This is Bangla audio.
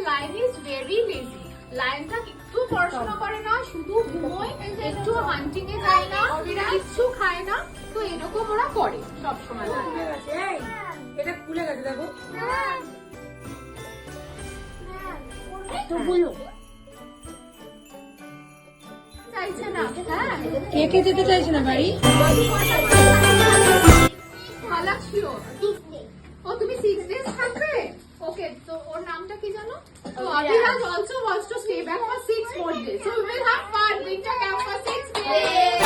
Lion is very lazy. লায়নটা একটু পড়াশোনা করে না, শুধু ঘুমোয়, একটু হান্টিং এ যায় না, কিচ্ছু খায় না। তো এরকম ওরা করে সবসময়। এটা খুলে গেছে দেখো। চাইছে না। হ্যাঁ, কে কে যেতে চাইছে না বাড়ি? ও তুমি 6 days থাকবে? ওকে, তো ওর নামটা কি জানো? So Abhiraj also wants to stay back for 6 more days. So we will have fun winter camp for 6 days.